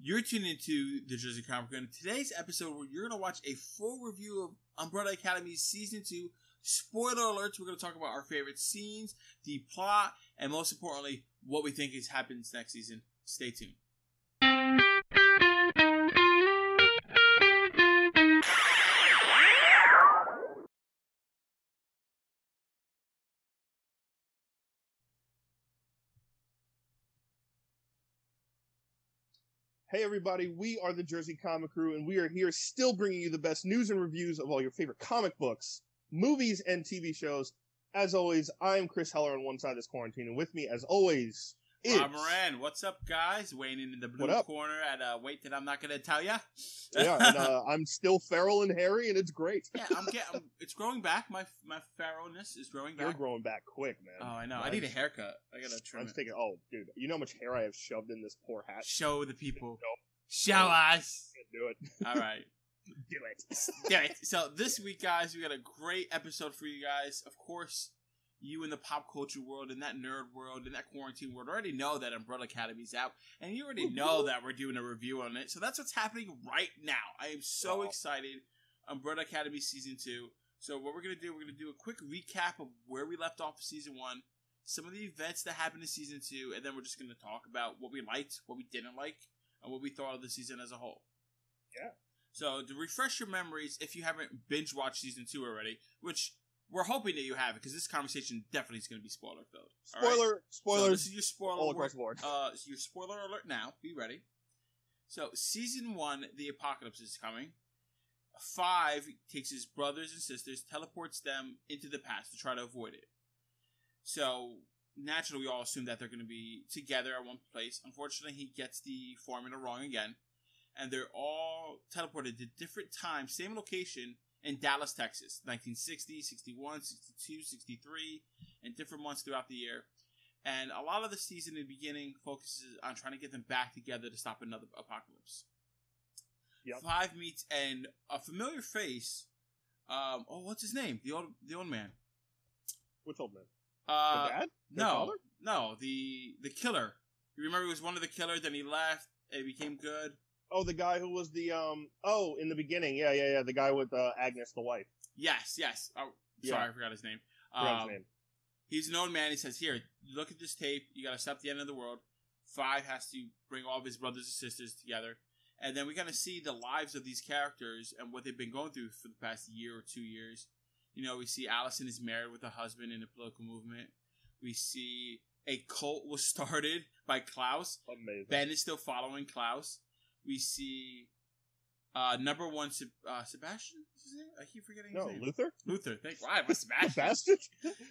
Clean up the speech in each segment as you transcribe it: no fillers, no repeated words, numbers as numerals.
You're tuned into the Jersey Comic Crew. In today's episode, you're going to watch a full review of Umbrella Academy Season 2. Spoiler alerts, we're going to talk about our favorite scenes, the plot, and most importantly, what we think is happens next season. Stay tuned. Hey everybody, we are the Jersey Comic Crew, and we are here still bringing you the best news and reviews of all your favorite comic books, movies, and TV shows. As always, I'm Chris Heller on one side of this quarantine, and with me, as always, is... Rob Moran. What's up, guys? Weighing in the blue corner at a weight that I'm not going to tell you. Yeah, and I'm still feral and hairy, and it's great. Yeah, it's growing back. My feralness is growing back. You're growing back quick, man. Oh, I know. I need a haircut. I got to trim it. Oh, dude, you know how much hair I have shoved in this poor hat? Show the people. Show us. Do it. All right. Do it. Do it. So this week, guys, we got a great episode for you guys. Of course, you in the pop culture world, in that nerd world, in that quarantine world, already know that Umbrella Academy's out, and you already know that we're doing a review on it. So that's what's happening right now. I am so excited. Umbrella Academy Season 2. So what we're going to do, we're going to do a quick recap of where we left off of Season 1, some of the events that happened in Season 2, and then we're just going to talk about what we liked, what we didn't like, and what we thought of the season as a whole. Yeah. So to refresh your memories, if you haven't binge-watched Season 2 already, which... we're hoping that you have it, because this conversation definitely is going to be spoiler-filled. Spoilers. So this is your spoiler all across the board. Your spoiler alert now. Be ready. So, Season 1, the apocalypse is coming. 5 takes his brothers and sisters, teleports them into the past to try to avoid it. So, naturally, we all assume that they're going to be together at one place. Unfortunately, he gets the formula wrong again. And they're all teleported to different times, same location, in Dallas, Texas, 1960, 61, 62, 63, and different months throughout the year. And a lot of the season in the beginning focuses on trying to get them back together to stop another apocalypse. Yep. 5 meets and a familiar face. What's his name? The old man. Which old man? The dad? No, the killer. You remember he was one of the killers, then he left, and he became good. Oh, the guy who was the, in the beginning. Yeah. The guy with Agnes, the wife. Yes. Oh, sorry, I forgot his name. He's an old man. He says, here, look at this tape. You got to stop the end of the world. 5 has to bring all of his brothers and sisters together. And then we kind of see the lives of these characters and what they've been going through for the past year or 2 years. You know, we see Allison is married with a husband in the political movement. We see a cult was started by Klaus. Amazing. Ben is still following Klaus. We see number 1 Sebastian. Is his name? I keep forgetting his name. Luther. Thank you. Why? Sebastian? Sebastian?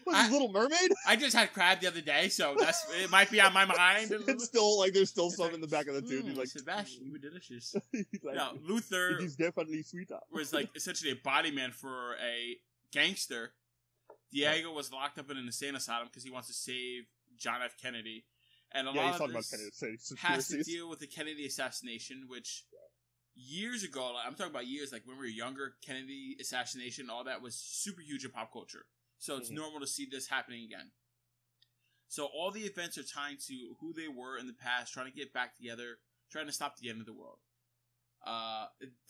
Was his Little Mermaid? I just had crab the other day, so it might be on my mind. It's still like there's still some in the back of the tube. He's like, Sebastian, you were delicious. Like, no, Luther. He's definitely sweeter. Was like essentially a body man for a gangster. Diego was locked up in an insane asylum because he wants to save John F. Kennedy. And a lot of this has to deal with the Kennedy assassination, which years ago, I'm talking about years, like when we were younger, Kennedy assassination, all that was super huge in pop culture. So it's normal to see this happening again. So all the events are tying to who they were in the past, trying to get back together, trying to stop the end of the world.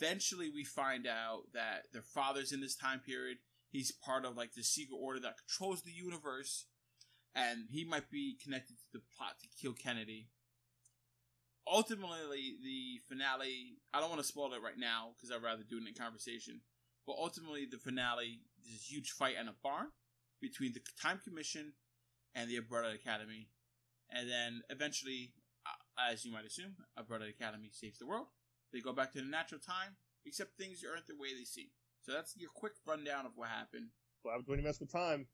Eventually we find out that their father's in this time period. He's part of like the secret order that controls the universe. And he might be connected to the plot to kill Kennedy. Ultimately, the finale... I don't want to spoil it right now, because I'd rather do it in conversation. But ultimately, the finale is a huge fight in a barn between the Time Commission and the Umbrella Academy. And then, eventually, as you might assume, Umbrella Academy saves the world. They go back to the natural time, except things aren't the way they seem. So that's your quick rundown of what happened. What happens when you mess with time?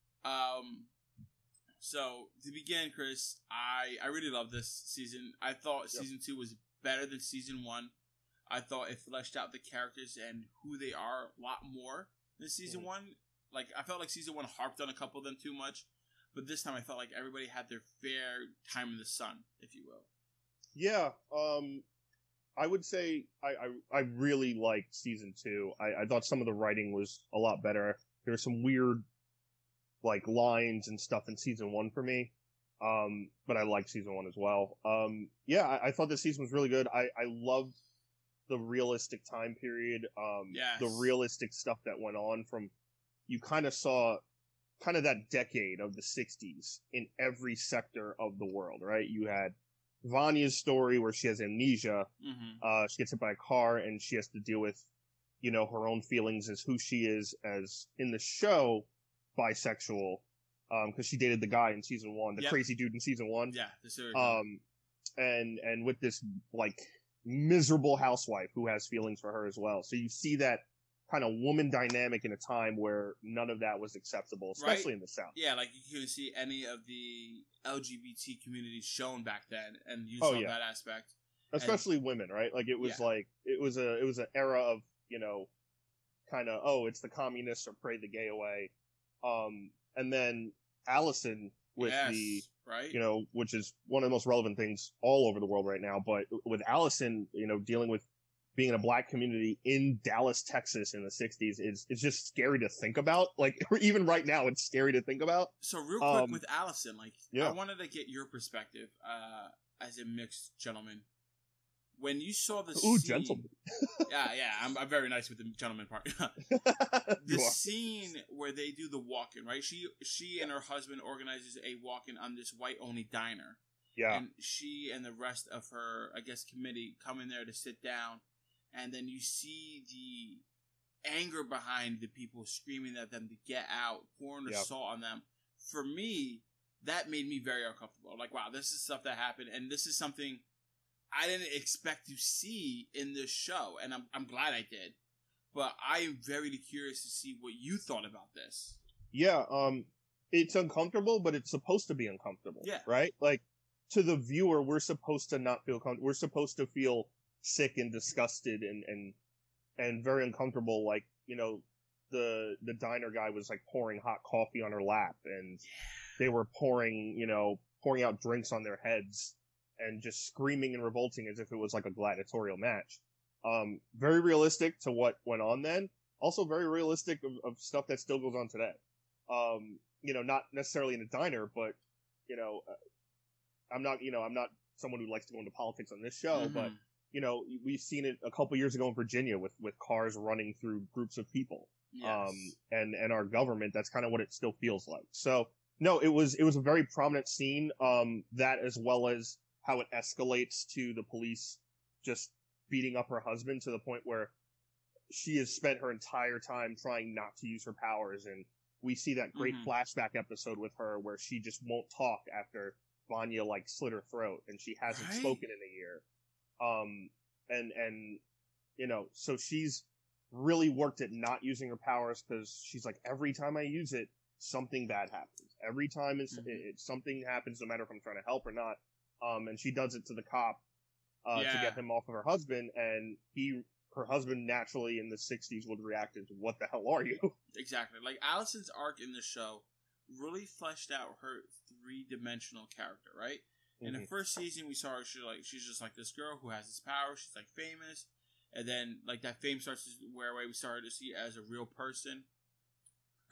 So, to begin, Chris, I really love this season. I thought Season 2 was better than Season 1. I thought it fleshed out the characters and who they are a lot more than Season 1. Like, I felt like Season 1 harped on a couple of them too much. But this time I felt like everybody had their fair time in the sun, if you will. Yeah, I would say I really liked Season 2. I thought some of the writing was a lot better. There were some weird like lines and stuff in Season 1 for me. But I like season 1 as well. I thought this season was really good. I loved the realistic time period, Yes. the realistic stuff that went on from, you kind of saw kind of that decade of the 60s in every sector of the world, right? You had Vanya's story where she has amnesia, she gets hit by a car and she has to deal with, her own feelings as who she is as in the show, bisexual, because she dated the guy in season 1, the crazy dude in season 1. Yeah, the serial and with this like miserable housewife who has feelings for her as well. So you see that kind of woman dynamic in a time where none of that was acceptable, especially in the South. Yeah, like you couldn't see any of the LGBT community shown back then, and you saw that aspect. Especially women, right? Like it was it was an era of, kind of, it's the communists or pray the gay away. And then Allison with which is one of the most relevant things all over the world right now. But with Allison, dealing with being in a black community in Dallas, Texas in the 60s is just scary to think about. Like, even right now, it's scary to think about. So real quick with Allison, I wanted to get your perspective as a mixed gentleman. When you saw the scene... gentleman. I'm very nice with the gentleman part. The scene where they do the walk-in, right? She and her husband organizes a walk-in on this white-only diner. Yeah. And she and the rest of her, I guess, committee come in there to sit down. And then you see the anger behind the people screaming at them to get out, pouring the salt on them. For me, that made me very uncomfortable. Like, wow, this is stuff that happened, and this is something I didn't expect to see in this show, and I'm glad I did. But I am very curious to see what you thought about this. Yeah, it's uncomfortable, but it's supposed to be uncomfortable. Yeah. Right? Like, to the viewer, we're supposed to not feel comfortable. We're supposed to feel sick and disgusted and very uncomfortable. Like, the diner guy was like pouring hot coffee on her lap, and they were pouring out drinks on their heads and just screaming and revolting as if it was like a gladiatorial match. Very realistic to what went on then. Also very realistic of stuff that still goes on today. Not necessarily in a diner, but I'm not someone who likes to go into politics on this show, but we've seen it a couple years ago in Virginia with cars running through groups of people. Yes. And our government, that's kind of what it still feels like. So no, it was a very prominent scene, that as well as how it escalates to the police just beating up her husband to the point where she has spent her entire time trying not to use her powers. And we see that great flashback episode with her where she just won't talk after Vanya slit her throat and she hasn't spoken in a year. So she's really worked at not using her powers because she's like, every time I use it, something bad happens. Every time something happens, no matter if I'm trying to help or not. And she does it to the cop, to get him off of her husband, and her husband naturally in the 60s would react into, what the hell are you? Exactly. Like, Allison's arc in the show really fleshed out her three-dimensional character, right? In the first season, we saw her, she's just like this girl who has this power, she's like famous, and then that fame starts to wear away, we started to see her as a real person.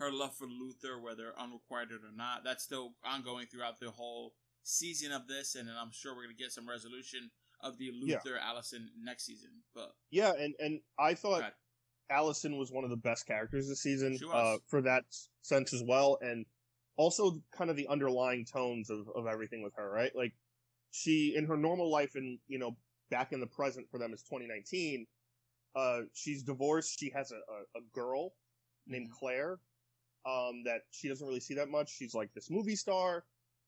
Her love for Luther, whether unrequited or not, that's still ongoing throughout the whole season of this, and then I'm sure we're going to get some resolution of the Luther Allison next season. But and I thought Allison was one of the best characters this season, for that sense as well, and also kind of the underlying tones of everything with her, right? Like, she, in her normal life, and back in the present for them is 2019, she's divorced, she has a girl named Claire, that she doesn't really see that much. She's like this movie star,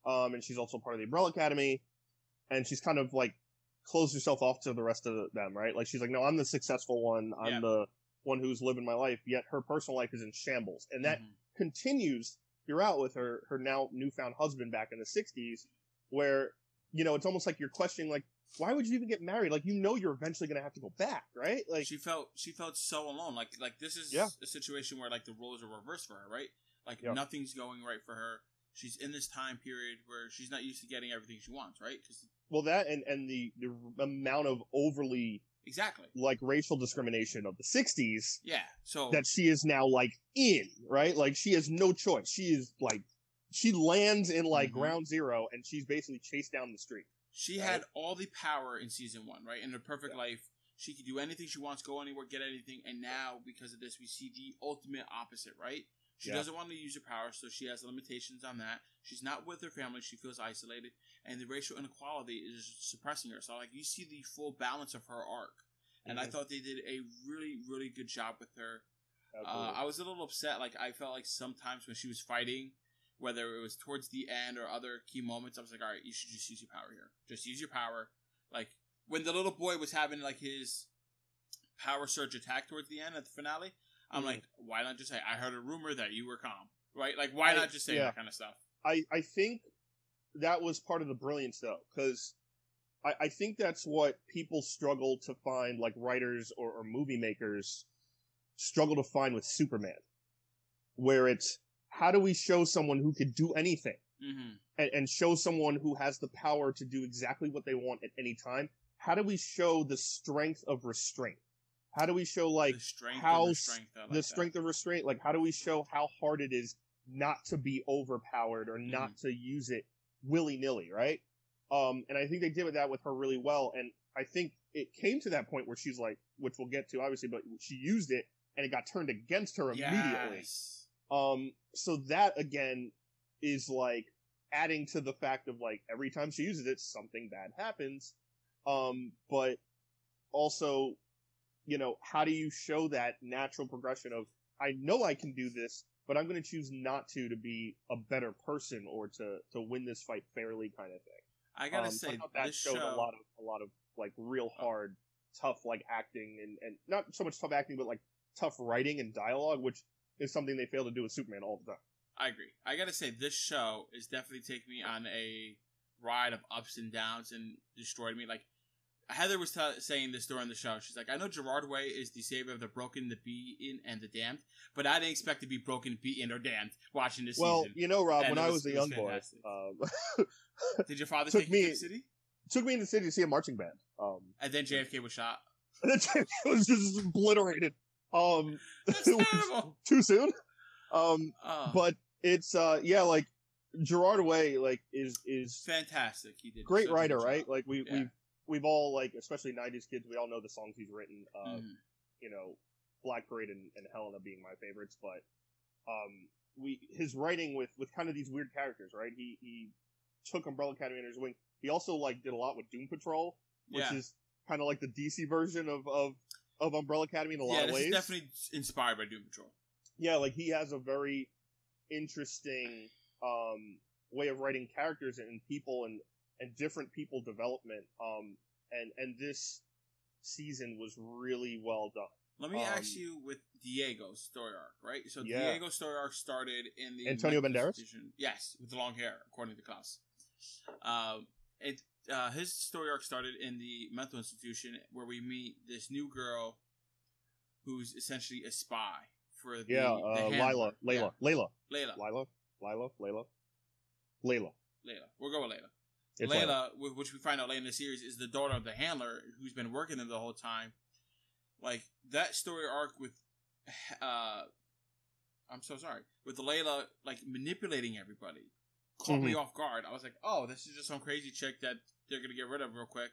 and she's also part of the Umbrella Academy, and she's kind of closed herself off to the rest of them, right? Like, she's like, no, I'm the successful one, I'm the one who's living my life, yet her personal life is in shambles, and that continues throughout with her now newfound husband back in the 60s, where, it's almost like you're questioning, like, why would you even get married? Like, you're eventually going to have to go back, right? Like, she felt so alone. Like this is a situation where the roles are reversed for her, right? Like, nothing's going right for her. She's in this time period where she's not used to getting everything she wants, right? Well, that and the amount of overly racial discrimination of the 60s, so that she is now in, right? Like, she has no choice. She is she lands in like ground zero, and she's basically chased down the street. She had all the power in season 1, right? In her perfect life, she could do anything she wants, go anywhere, get anything. And now, because of this, we see the ultimate opposite, right? She doesn't want to use her power, so she has limitations on that. She's not with her family. She feels isolated. And the racial inequality is suppressing her. So, like, you see the full balance of her arc. And I thought they did a really, really good job with her. I was a little upset. Like, I felt like sometimes when she was fighting, whether it was towards the end or other key moments, I was like, all right, you should just use your power here. Just use your power. Like, when the little boy was having, like, his power surge attack towards the end at the finale, I'm like, why not just say, I heard a rumor that you were calm, right? Like, why not just say that kind of stuff? I think that was part of the brilliance, though, because I think that's what people struggle to find, like writers or movie makers struggle to find with Superman, where it's, how do we show someone who could do anything and show someone who has the power to do exactly what they want at any time? How do we show the strength of restraint? How do we show, like, the strength of restraint? Like, how do we show how hard it is not to be overpowered or not to use it willy-nilly, right? And I think they did that with her really well. And I think it came to that point where she's like, which we'll get to, obviously, but she used it and it got turned against her immediately. So that, again, is, like, adding to the fact of, like, every time she uses it, something bad happens. But also, you know, how do you show that natural progression of, I know I can do this, but I'm going to choose not to be a better person or to win this fight fairly, kind of thing. I gotta say, that showed a lot of like real hard, tough like acting and not so much tough acting, but like tough writing and dialogue, which is something they fail to do with Superman all the time. I agree. I gotta say, this show is definitely taking me on a ride of ups and downs and destroyed me. Like, Heather was saying this during the show. She's like, I know Gerard Way is the savior of the broken, the beaten, and the damned, but I didn't expect to be broken, beaten, or damned watching this season. Well, you know, Rob, when I was a young boy... Did your father take you to the city? Took me in the city to see a marching band. And then JFK was shot. And then JFK was just obliterated. That's terrible. Too soon? But it's, like, Gerard Way, like, is fantastic. He did great writer, right? Like, we've all, like, especially 90s kids, we all know the songs he's written. You know, Black Parade and Helena being my favorites, but his writing with kind of these weird characters, right? He took Umbrella Academy under his wing. He also, like, did a lot with Doom Patrol, which is kind of like the DC version of Umbrella Academy in a lot of ways. Yeah, this is definitely inspired by Doom Patrol. Yeah, like, he has a very interesting way of writing characters and people and different people development. And this season was really well done. Let me ask you with Diego's story arc, right? So Diego's story arc started in the Antonio Banderas? Yes, with the long hair, according to Klaus. His story arc started in the mental institution where we meet this new girl who's essentially a spy for the Layla. We'll go with Layla. Layla, which we find out later in the series, is the daughter of the handler who's been working them the whole time. Like, that story arc with, I'm so sorry, with Layla, like, manipulating everybody, caught me off guard. I was like, oh, this is just some crazy chick that they're going to get rid of real quick.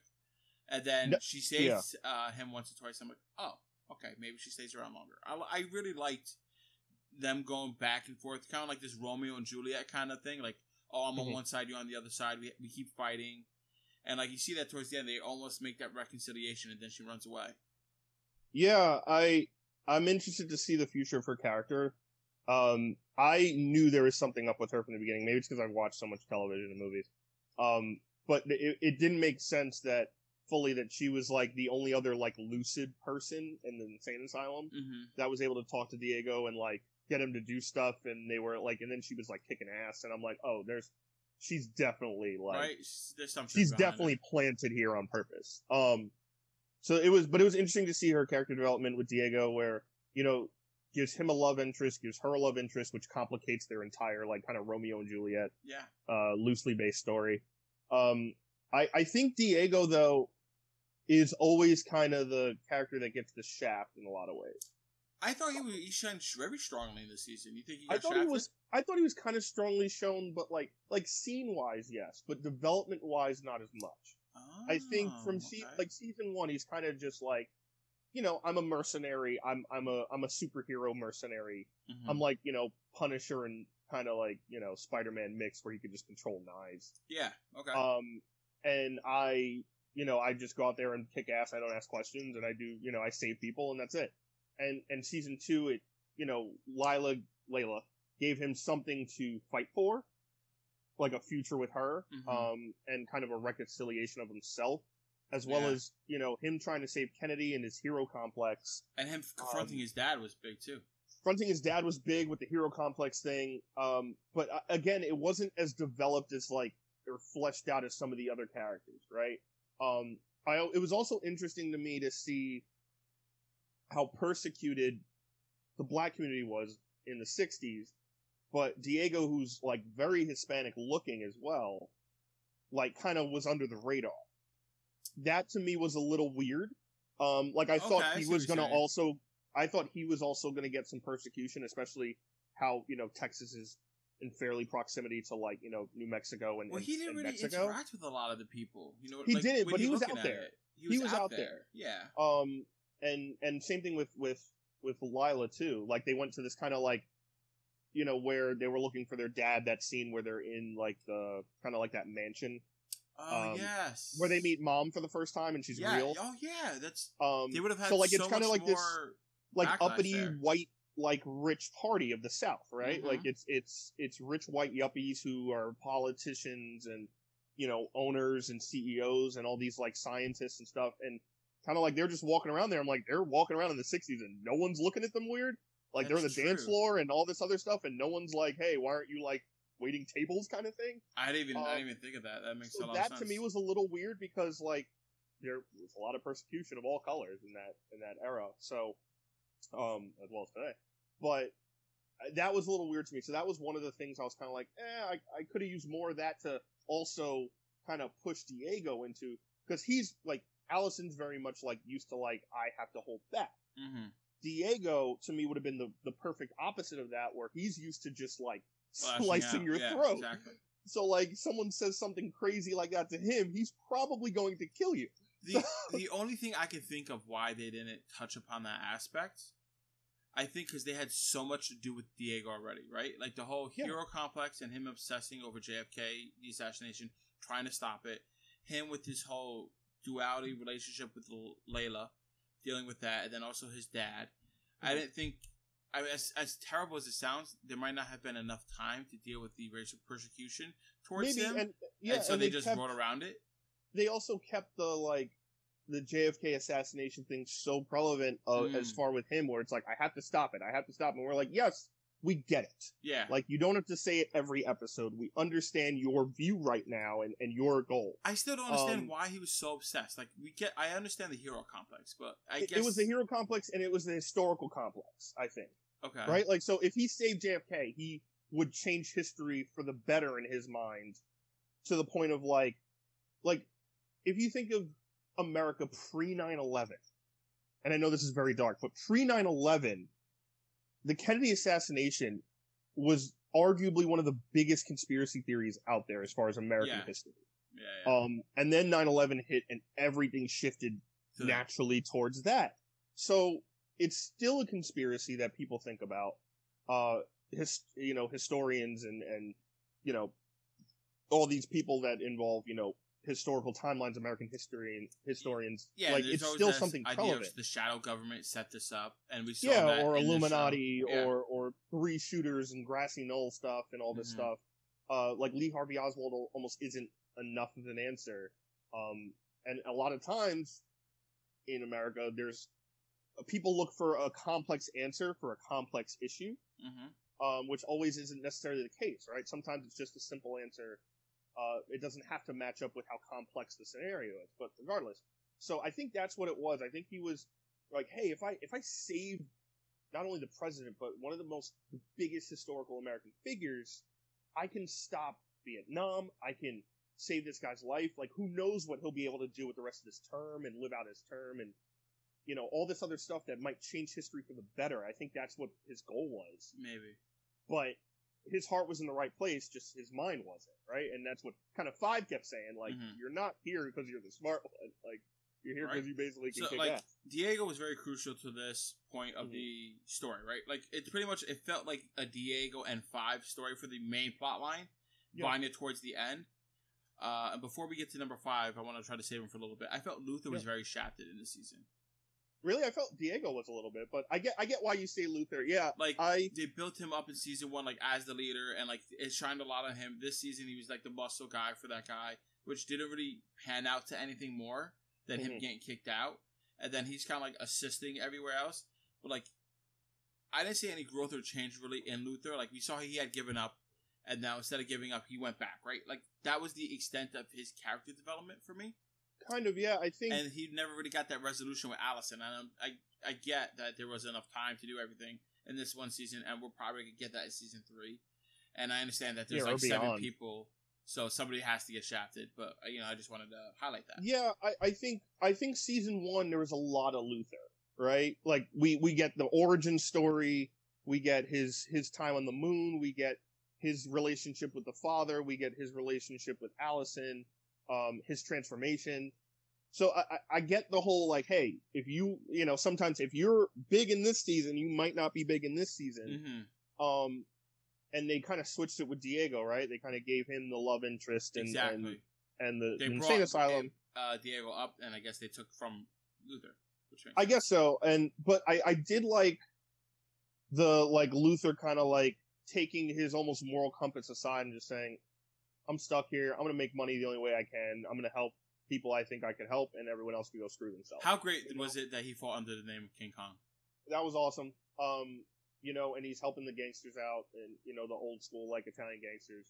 And then she saves him once or twice. I'm like, oh, okay, maybe she stays around longer. I really liked them going back and forth, kind of like this Romeo and Juliet kind of thing. Like, oh, I'm on one side, you're on the other side. We keep fighting. And, like, you see that towards the end, they almost make that reconciliation, and then she runs away. Yeah, I'm interested to see the future of her character. I knew there was something up with her from the beginning. Maybe it's because I've watched so much television and movies. But it didn't make sense that she was, like, the only other, like, lucid person in the insane asylum that was able to talk to Diego and, like, get him to do stuff, and they were, like, and then she was, like, kicking ass, and I'm like, oh, she's definitely, like, right? There's something she's definitely planted here on purpose. So it was interesting to see her character development with Diego, where, you know, gives him a love interest, gives her a love interest, which complicates their entire, like, kind of Romeo and Juliet, loosely based story. I think Diego, though, is always kind of the character that gets the shaft in a lot of ways. I thought he shined very strongly in this season. You think he I got thought shafted? I thought he was kind of strongly shown, but like scene wise, yes, but development wise, not as much. Oh, I think from okay. season one, he's kind of just like, I'm a mercenary. I'm a superhero mercenary. Mm-hmm. I'm like, Punisher and kind of like, Spider-Man mix where he could just control knives. Yeah. Okay. And I just go out there and kick ass. I don't ask questions, and I do, I save people, and that's it. And season two, it, Layla gave him something to fight for, like a future with her, and kind of a reconciliation of himself, as well as, him trying to save Kennedy and his hero complex. And him confronting his dad was big, too. Confronting his dad was big with the hero complex thing, but again, it wasn't as developed as, like, or fleshed out as some of the other characters, right? It was also interesting to me to see how persecuted the black community was in the 60s, but Diego, who's like very Hispanic looking as well, like kind of was under the radar. That to me was a little weird. I thought he was going to also going to get some persecution, especially how, Texas is in fairly proximity to, like, New Mexico and he didn't really Mexico. interact with a lot of the people. He didn't, but he was out there. He was out there. Yeah. And same thing with Lila too. Like, they went to this kind of like, where they were looking for their dad. That scene where they're in like the kind of like that mansion. Oh yes. Where they meet Mom for the first time and she's real. Oh yeah, that's. They would have had it's kind of like this like uppity there. white like rich party of the South, right? Mm-hmm. Like it's rich white yuppies who are politicians and owners and CEOs and all these like scientists and stuff, and kind of like they're just walking around there. I'm like, they're walking around in the 60s and no one's looking at them weird. Like, they're on the dance floor and all this other stuff, and no one's like, hey, why aren't you like waiting tables kind of thing? I didn't even think of that. That makes a lot of sense. That to me was a little weird because like there was a lot of persecution of all colors in that era. So as well as today. But that was a little weird to me. So that was one of the things I was kind of like, I could have used more of that to also kind of push Diego into, because he's like, Allison's very much like used to like, I have to hold back. Mm-hmm. Diego to me would have been the perfect opposite of that, where he's used to just like slicing your throat. Exactly. So like, someone says something crazy like that to him, he's probably going to kill you. The only thing I can think of why they didn't touch upon that aspect, I think because they had so much to do with Diego already, right? Like the whole hero complex and him obsessing over JFK, the assassination, trying to stop it. Him with his whole duality relationship with Layla, dealing with that, and then also his dad. Mm-hmm. I didn't think, as terrible as it sounds, there might not have been enough time to deal with the racial persecution towards him. And so they just wrote around it. They also kept the JFK assassination thing so prevalent as far with him, where it's like, I have to stop it. And we're like, yes, we get it. Yeah. Like, you don't have to say it every episode. We understand your view right now and your goal. I still don't understand why he was so obsessed. Like, I understand the hero complex, but I guess... It was the hero complex and it was the historical complex, I think. Okay. Right? Like, so if he saved JFK, he would change history for the better in his mind, to the point of like, if you think of America pre 9/11, and I know this is very dark, but pre 9/11, the Kennedy assassination was arguably one of the biggest conspiracy theories out there as far as American history. Yeah. And then 9/11 hit, and everything shifted naturally towards that. So it's still a conspiracy that people think about. Historians and all these people that involve historical timelines, American history, and historians. Yeah, like, it's still something relevant. The shadow government set this up, and we saw that or Illuminati, or three shooters and grassy knoll stuff and all this stuff. Like, Lee Harvey Oswald almost isn't enough of an answer. And a lot of times in America, there's people look for a complex answer for a complex issue, which always isn't necessarily the case, right? Sometimes it's just a simple answer. It doesn't have to match up with how complex the scenario is, but regardless. So I think that's what it was. I think he was like, hey, if I save not only the president, but one of the biggest historical American figures, I can stop Vietnam. I can save this guy's life. Like, who knows what he'll be able to do with the rest of his term and live out his term. And, all this other stuff that might change history for the better. I think that's what his goal was. Maybe. But his heart was in the right place, just his mind wasn't, right? And that's what kind of 5 kept saying, like, you're not here because you're the smart one. Like, you're here because you basically can kick ass. Diego was very crucial to this point of the story, right? Like, it's pretty much, it felt like a Diego and 5 story for the main plot line, Vanya towards the end. And before we get to number 5, I want to try to save him for a little bit. I felt Luther was very shafted in this season. Really? I felt Diego was a little bit, but I get why you say Luther. Yeah. Like, they built him up in season 1, like, as the leader, and, like, it shined a lot on him. This season, he was, like, the muscle guy for that guy, which didn't really pan out to anything more than him getting kicked out. And then he's kind of, like, assisting everywhere else. But, like, I didn't see any growth or change, really, in Luther. Like, we saw he had given up, and now instead of giving up, he went back, right? Like, that was the extent of his character development for me. Kind of, yeah, I think... And he never really got that resolution with Allison. And I get that there was enough time to do everything in this one season, and we're probably going to get that in season 3. And I understand that there's, like, 7 people, so somebody has to get shafted. But, I just wanted to highlight that. Yeah, I think season 1, there was a lot of Luther, right? Like, we get the origin story, we get his time on the moon, we get his relationship with the father, we get his relationship with Allison, his transformation. So I get the whole, like, hey, if sometimes if you're big in this season, you might not be big in this season. And they kind of switched it with Diego, right? They kind of gave him the love interest and the insane asylum. Diego up, and I guess they took from Luther. I guess so. But I did like the, like, Luther kind of, like, taking his almost moral compass aside and just saying, I'm stuck here. I'm going to make money the only way I can. I'm going to help people I think I can help, and everyone else can go screw themselves. How great was it that he fought under the name of King Kong? That was awesome. And he's helping the gangsters out, and, the old school, like, Italian gangsters.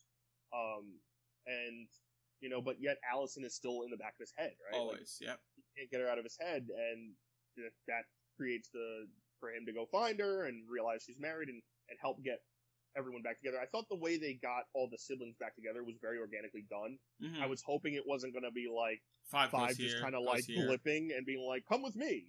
But yet Allison is still in the back of his head, right? Always, He can't get her out of his head, and that creates for him to go find her and realize she's married and help get everyone back together. I thought the way they got all the siblings back together was very organically done. I was hoping it wasn't going to be like 5 just kind of like blipping and being like, come with me,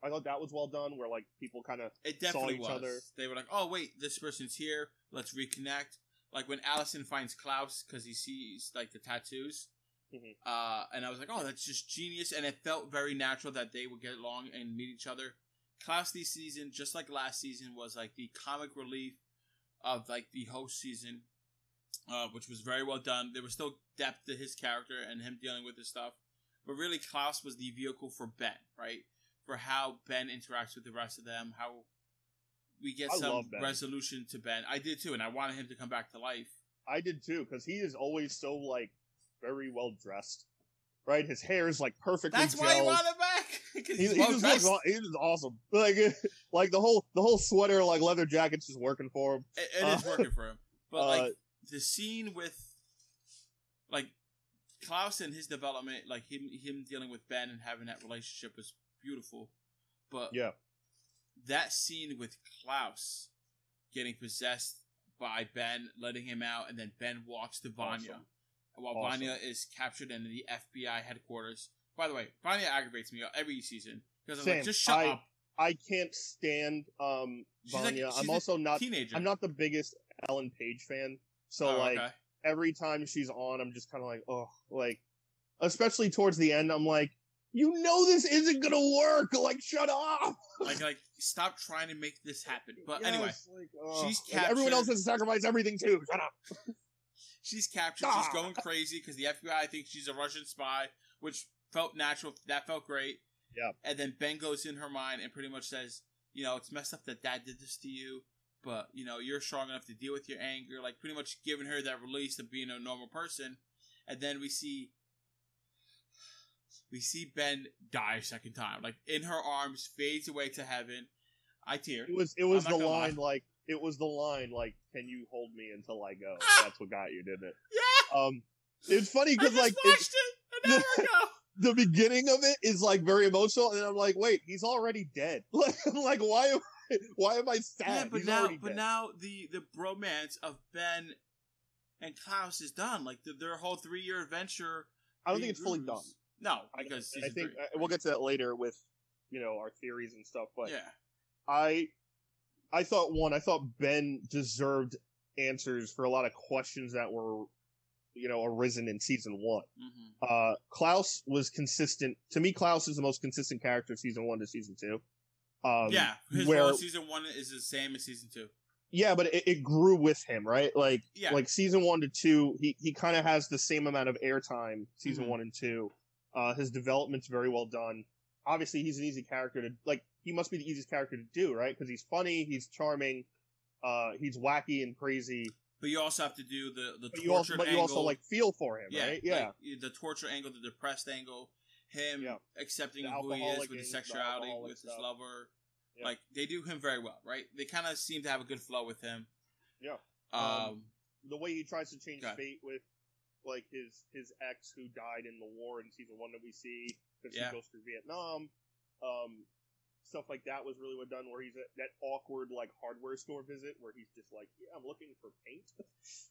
I thought that was well done, where, like, people kind of saw each other. They were like, oh, wait, this person's here, let's reconnect. Like, when Allison finds Klaus, because he sees, like, the tattoos, and I was like, oh, that's just genius, and it felt very natural that they would get along and meet each other. Klaus this season, just like last season, was, like, the comic relief of, like, the host season, which was very well done. There was still depth to his character and him dealing with his stuff. But really, Klaus was the vehicle for Ben, right? For how Ben interacts with the rest of them, how we get some resolution to Ben. I did too, and I wanted him to come back to life. I did too, because he is always so, like, very well dressed. Right? His hair is, like, perfectly That's why you want him back! He just awesome. Like the whole sweater, like, leather jacket's just working for him. It is working for him. But, like, the scene with, like, Klaus and his development, like, him dealing with Ben and having that relationship was beautiful. But that scene with Klaus getting possessed by Ben, letting him out, and then Ben walks to Vanya. While Vanya is captured in the FBI headquarters. By the way, Vanya aggravates me every season. Because I'm like, just shut up. I can't stand Vanya. I'm also not teenager. I'm not the biggest Ellen Page fan. So every time she's on, I'm just kind of like, oh, like, especially towards the end, I'm like, this isn't gonna work. Like, shut up. like, stop trying to make this happen. But anyway, she's captured. Like, everyone else has to sacrifice everything too. Shut up. She's captured. She's going crazy because the FBI thinks she's a Russian spy, which felt natural. That felt great. Yeah. And then Ben goes in her mind and pretty much says, it's messed up that Dad did this to you, but, you're strong enough to deal with your anger. Like, pretty much giving her that release of being a normal person. And then we see Ben die a second time. Like, in her arms, fades away to heaven. I teared. It was the line, like, can you hold me until I go? That's what got you, didn't it? Yeah! It's funny because, like, watched it an hour ago. The beginning of it is, like, very emotional, and I'm like, wait, he's already dead. Like, why am I sad? Yeah, but now the bromance of Ben and Klaus is done. Like, their whole 3-year adventure. I don't think it's fully done. No, because I think we'll get to that later with our theories and stuff. But yeah. I thought Ben deserved answers for a lot of questions that were, arisen in season 1. Mm-hmm. Klaus was consistent. To me, Klaus is the most consistent character season 1 to season 2. His role in season 1 is the same as season 2. Yeah, but it grew with him, right? Like season 1 to 2, he kind of has the same amount of airtime, season 1 and 2. His development's very well done. Obviously, he's an easy character to, he must be the easiest character to do, right? Because he's funny, he's charming, he's wacky and crazy. But you also have to do the tortured angle. But you also, feel for him, right? Yeah. The torture angle, the depressed angle, him accepting who he is with his sexuality, with his lover. Yeah. They do him very well, right? They kind of seem to have a good flow with him. Yeah. The way he tries to change fate with, his ex who died in the war in season 1 that we see, because he goes through Vietnam. Stuff like that was really well done, where he's at that awkward, hardware store visit, where he's just I'm looking for paint.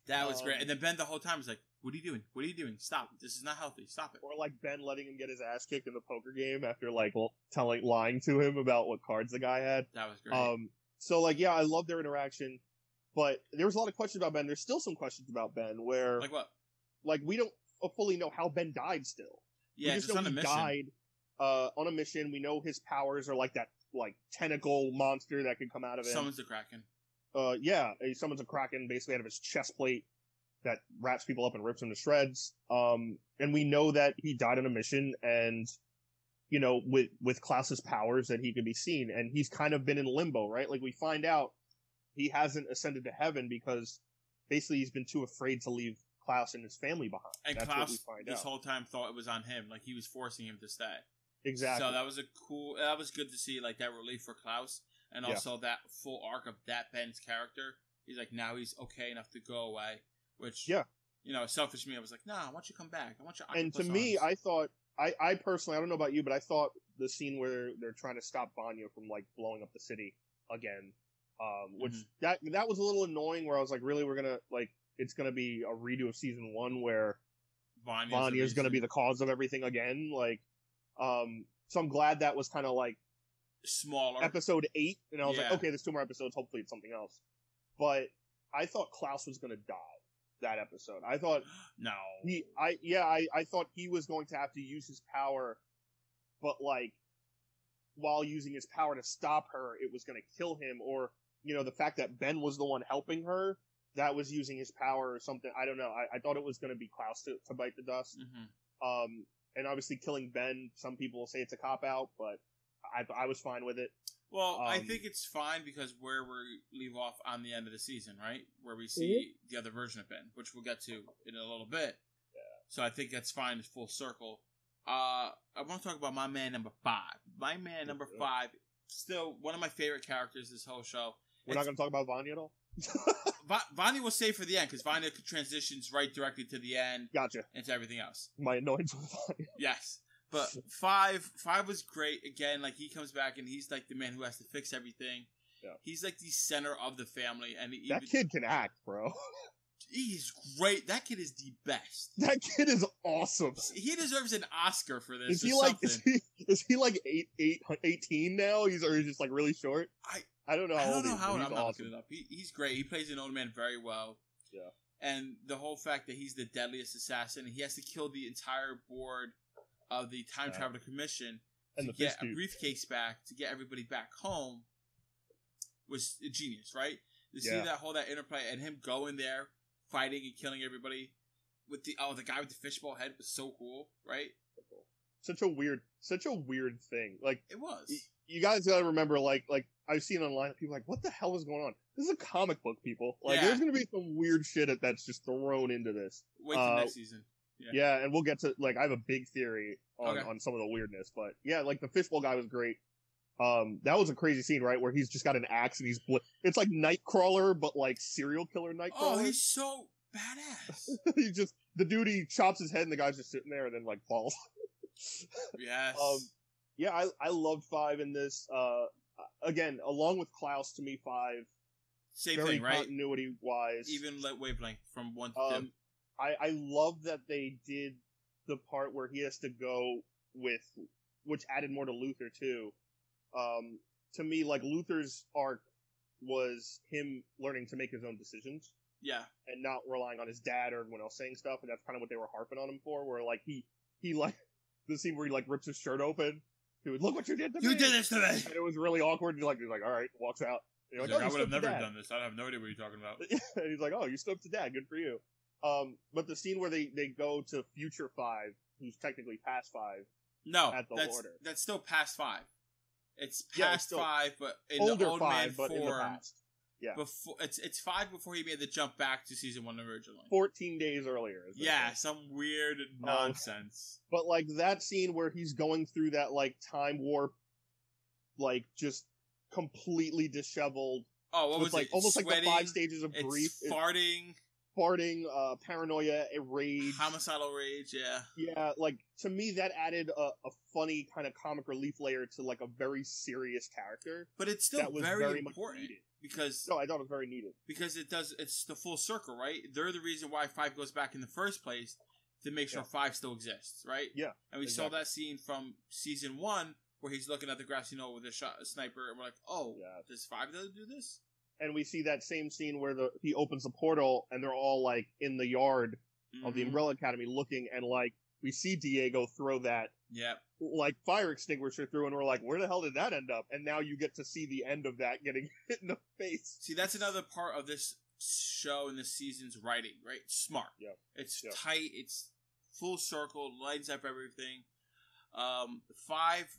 That was great. And then Ben the whole time is like, what are you doing? What are you doing? Stop. This is not healthy. Stop it. Or, Ben letting him get his ass kicked in the poker game after, lying to him about what cards the guy had. That was great. So, I love their interaction, but there was a lot of questions about Ben. There's still some questions about Ben, where... Like what? We don't fully know how Ben died still. Yeah, we just know on a mission. Died on a mission. We know his powers are that tentacle monster that can come out of him. Summons the Kraken. He summons a Kraken basically out of his chest plate that wraps people up and rips them to shreds. And we know that he died on a mission, and with Klaus's powers that he could be seen, and he's kind of been in limbo, right? We find out he hasn't ascended to heaven because basically he's been too afraid to leave Klaus and his family behind. And that's Klaus this whole time thought it was on him, he was forcing him to stay. Exactly. So that was good to see, that relief for Klaus, and also that full arc of that Ben's character. He's now he's okay enough to go away, which, selfish me, I was nah, I want you to come back. I want you. And to me, I thought, I personally, I don't know about you, but I thought the scene where they're trying to stop Vanya from blowing up the city again, which that was a little annoying. Where I was really, we're gonna it's gonna be a redo of season 1 where Vanya is gonna be the cause of everything again, So I'm glad that was kind of smaller. Episode 8, and I was okay, there's 2 more episodes. Hopefully it's something else. But I thought Klaus was gonna die that episode. I thought no. I thought he was going to have to use his power, but while using his power to stop her, it was gonna kill him, or the fact that Ben was the one helping her, that was using his power or something. I don't know. I thought it was gonna be Klaus to bite the dust. Mm-hmm. And obviously killing Ben, some people will say it's a cop-out, but I was fine with it. Well, I think it's fine because where we leave off on the end of the season, right? Where we see the other version of Ben, which we'll get to in a little bit. Yeah. So I think that's fine. It's full circle. I want to talk about my man number 5. My man number 5, still one of my favorite characters this whole show. We're not going to talk about Vanya at all? Vanya will save for the end, because Vanya transitions right directly to the end. Gotcha. And to everything else. My annoyance with Vanya. Yes. But 5 was great. Again, he comes back and he's the man who has to fix everything. Yeah. He's the center of the family. And that kid can act, bro. He's great. That kid is the best. That kid is awesome. He deserves an Oscar for this. Is he 18 now? He's just really short? I don't know how old he is. I'm not awesome. looking it up. He's great. He plays an old man very well. Yeah. And the whole fact that he's the deadliest assassin, he has to kill the entire board of the Time Traveler Commission to get a briefcase back, to get everybody back home, was genius, right? To see that interplay and him going there, fighting and killing everybody with the guy with the fishbowl head was so cool, right? Such a weird thing. It was. You guys gotta remember, I've seen online, people what the hell is going on? This is a comic book, people. There's gonna be some weird shit that's just thrown into this. Wait till next season. Yeah, and we'll get to, I have a big theory on some of the weirdness, but yeah, the fishbowl guy was great. That was a crazy scene, right, where he's just got an axe and it's like Nightcrawler, but serial killer Nightcrawler. Oh, he's so badass. He's just, the dude, he chops his head and the guy's just sitting there and then falls. Yes. Yeah, I loved 5 in this. Again, along with Klaus, to me, 5. Same very thing, right? Continuity-wise. Even wavelength from 1 to 2. I love that they did the part where he has to go with, which added more to Luther too, To me, like, Luther's arc was him learning to make his own decisions. Yeah. And not relying on his dad or everyone else saying stuff, and that's kind of what they were harping on him for, where, like, he like, the scene where he, like, rips his shirt open, he would, look what you did to me! You did this to me! And it was really awkward, he's like, alright, walks out. And you're like, oh, I would have never dad. done this, I have no idea what you're talking about. And he's like, oh, you stood up to dad, good for you. But the scene where they go to Future 5, who's technically past 5, no, at the order. That's still past 5. It's it's past 5, but in the old 5, man but form. In the past. Yeah. Before, it's 5 before he made the jump back to season 1 originally. 14 days earlier. Yeah, some weird nonsense. But, like, that scene where he's going through that, like, time warp, like, just completely disheveled. Oh, what was like, it? Almost sweating, like the 5 stages of grief. Farting, paranoia, rage. Homicidal rage, yeah. Yeah, like, to me, that added a funny kind of comic relief layer to, like, a very serious character. But it's still very important. Because no, I thought it was very needed. Because it's the full circle, right? They're the reason why 5 goes back in the first place, to make sure 5 still exists, right? Yeah. And we saw that scene from season 1 where he's looking at the grassy knoll with a sniper, and we're like, oh, does 5 do this? And we see that same scene where he opens the portal and they're all like in the yard of the Umbrella Academy looking, and like we see Diego throw that like fire extinguisher through, and we're like, where the hell did that end up? And now you get to see the end of that getting hit in the face. See, that's another part of this show and this season's writing, right? It's smart. Yeah. It's tight. It's full circle. Lines up everything. 5,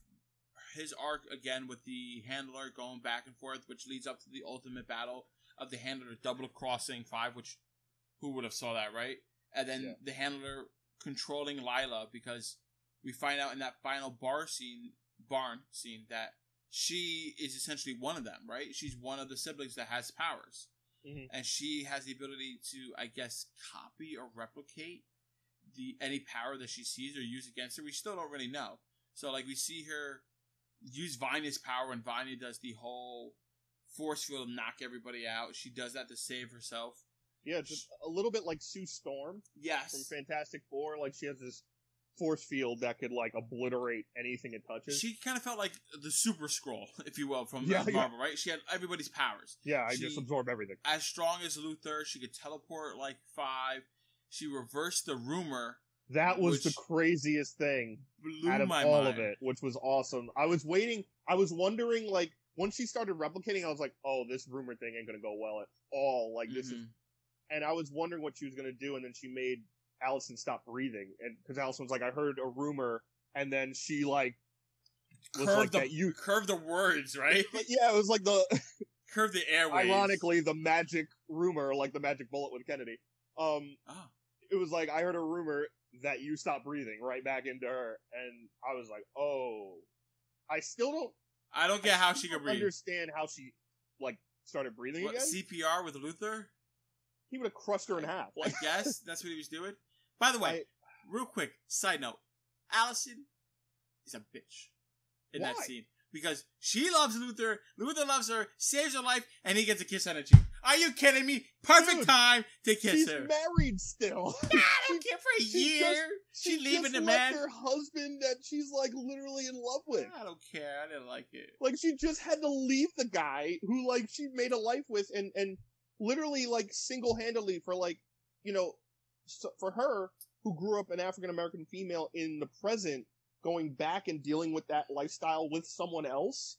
his arc again with the handler going back and forth, which leads up to the ultimate battle of the handler double crossing 5, which who would have saw that, right? And then the handler controlling Lila, because we find out in that final barn scene that she is essentially one of them, right? She's one of the siblings that has powers. Mm-hmm. And she has the ability to, I guess, copy or replicate any power that she sees or use against her. We still don't really know. So, like, we see her use Vanya's power, and Vanya does the whole force field and knock everybody out. She does that to save herself. Yeah, just a little bit like Sue Storm. Yes. From Fantastic Four. Like, she has this force field that could, like, obliterate anything it touches. She kind of felt like the Super Skrull, if you will, from Marvel, right? She had everybody's powers. Yeah, I just absorb everything. As strong as Luthor, she could teleport like 5. She reversed the rumor. That was the craziest thing out of all of it, which was awesome. I was wondering, like, once she started replicating, I was like, oh, this rumor thing ain't gonna go well at all. Like, this is... And I was wondering what she was gonna do, and then she made Allison stop breathing, and because Allison was like, I heard a rumor, and then she, like, curved the words, right? But yeah, it was like the... curved the airways. Ironically, the magic rumor, like the magic bullet with Kennedy. It was like, I heard a rumor that you stopped breathing right back into her, and I was like, oh. I don't get how she could breathe. Understand how she, like, started breathing again? CPR with Luthor? He would have crushed her in half. Like, I guess that's what he was doing. By the way, real quick, side note. Allison is a bitch in that scene. Because she loves Luthor, Luthor loves her, saves her life, and he gets a kiss on her cheek. Are you kidding me? Perfect time to kiss her. She's married still. Nah, I don't care for a year. She's leaving the man. Her husband that she's, like, literally in love with. I don't care. I didn't like it. Like, she just had to leave the guy who, like, she made a life with, and literally, like, single-handedly for, like, you know, for her, who grew up an African-American female in the present, going back and dealing with that lifestyle with someone else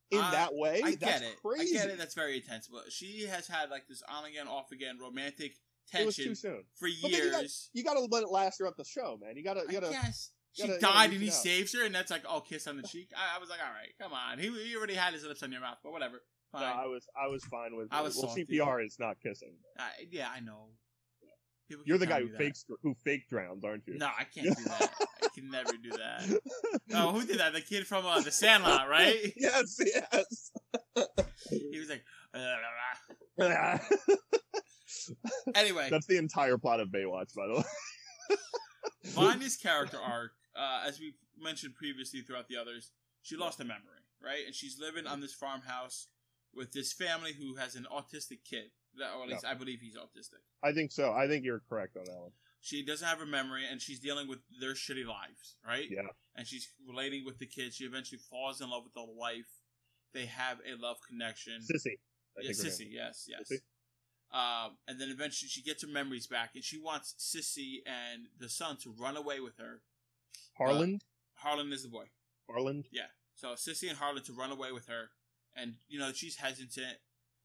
in that way. That's crazy. I get it. That's very intense. But she has had, like, this on-again, off-again romantic tension. It was too soon. For years. You gotta let it last throughout the show, man. You gotta. Yes. She died and he saves her, and that's like, oh, kiss on the cheek. I was like, all right, come on. He already had his lips on your mouth, but whatever. Fine. No, I was fine with it. Well, CPR is not kissing. Yeah, I know. You're the guy who fake drowns, aren't you? No, I can't do that. I can never do that. Oh, who did that? The kid from The Sandlot, right? Yes. He was like, Anyway. That's the entire plot of Baywatch, by the way. Vanya's character arc, as we mentioned previously throughout the others, she lost a memory, right? And she's living on this farmhouse with this family who has an autistic kid. Or at least I believe he's autistic. I think so. I think you're correct on that one. She doesn't have her memory, and she's dealing with their shitty lives, right? Yeah. And she's relating with the kids. She eventually falls in love with the wife. They have a love connection. Sissy. Sissy, yes. Sissy? And then eventually she gets her memories back, and she wants Sissy and the son to run away with her. Harland? Harland is the boy. Harland? Yeah. So Sissy and Harland to run away with her. And, she's hesitant.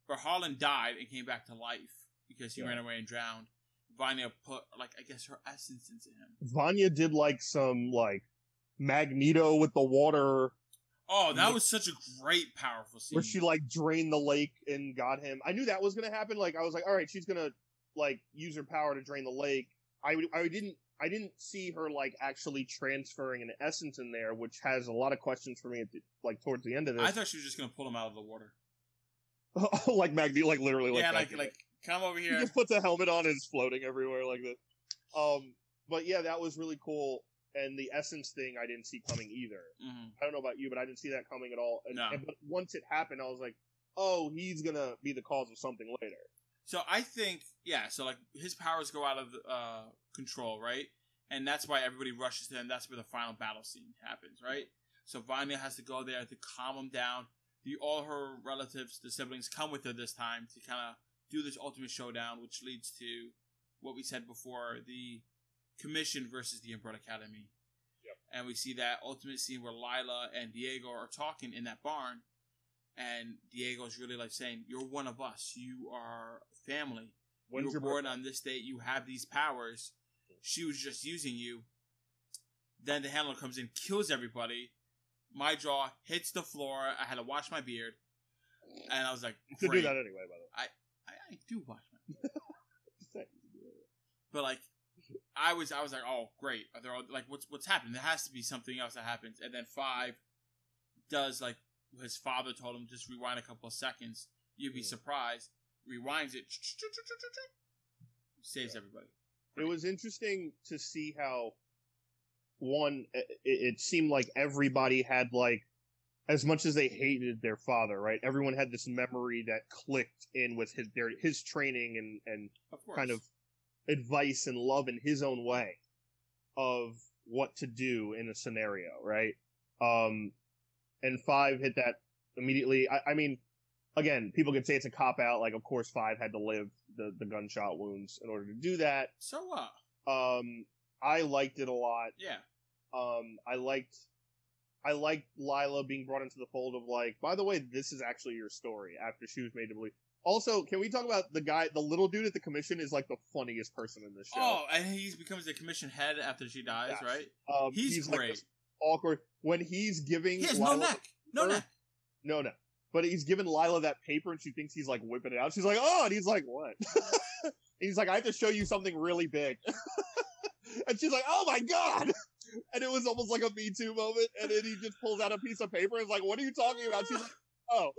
But Harland died and came back to life because he ran away and drowned. Vanya put, I guess her essence into him. Vanya did, some, Magneto with the water. Oh, that was such a great, powerful scene. Where she, drained the lake and got him. I knew that was going to happen. I was like, all right, she's going to, use her power to drain the lake. I didn't see her, actually transferring an essence in there, which has a lot of questions for me, towards the end of this. I thought she was just going to pull him out of the water. Like Magneto, literally. Yeah, come over here. He just puts a helmet on and is floating everywhere like this. But yeah, that was really cool. And the essence thing I didn't see coming either. Mm-hmm. I don't know about you, but I didn't see that coming at all. But once it happened, I was like, oh, he's going to be the cause of something later. So I think, his powers go out of control, right? And that's why everybody rushes to him. That's where the final battle scene happens, right? So Vanya has to go there to calm him down. All her relatives, the siblings, come with her this time to kind of do this ultimate showdown, which leads to what we said before, the Commission versus the Umbrella Academy. Yep. And we see that ultimate scene where Lila and Diego are talking in that barn, and Diego's really saying, you're one of us. You are family. You were born on this date. You have these powers. She was just using you. Then the handler comes in, kills everybody. My jaw hits the floor. I had to wash my beard. And I was like, you do that anyway, by the way. I do wash my beard. But I was like, oh, great. Are there all, what's happening? There has to be something else that happens. And then 5 does his father told him, just rewind a couple of seconds. You'd be surprised. Rewinds it. Saves everybody. It was interesting to see how it seemed like everybody had as much as they hated their father, right? Everyone had this memory that clicked in with his training and kind of advice and love in his own way of what to do in a scenario, right? And 5 hit that immediately. I mean, again, people could say it's a cop out. Of course, 5 had to live the gunshot wounds in order to do that. So what? I liked it a lot. Yeah. I liked Lila being brought into the fold of by the way, this is actually your story after she was made to believe. Also, can we talk about the little dude at the commission is the funniest person in this show. Oh, and he becomes the commission head after she dies, yes. Right? He's great. Awkward. When he's giving... He has Lila no neck. No neck. No neck. But he's giving Lila that paper and she thinks he's whipping it out. She's like, oh, and he's like, what? He's like, I have to show you something really big. And she's like, oh my God! And it was almost like a Me Too moment. And then he just pulls out a piece of paper and is like, what are you talking about? She's like, oh.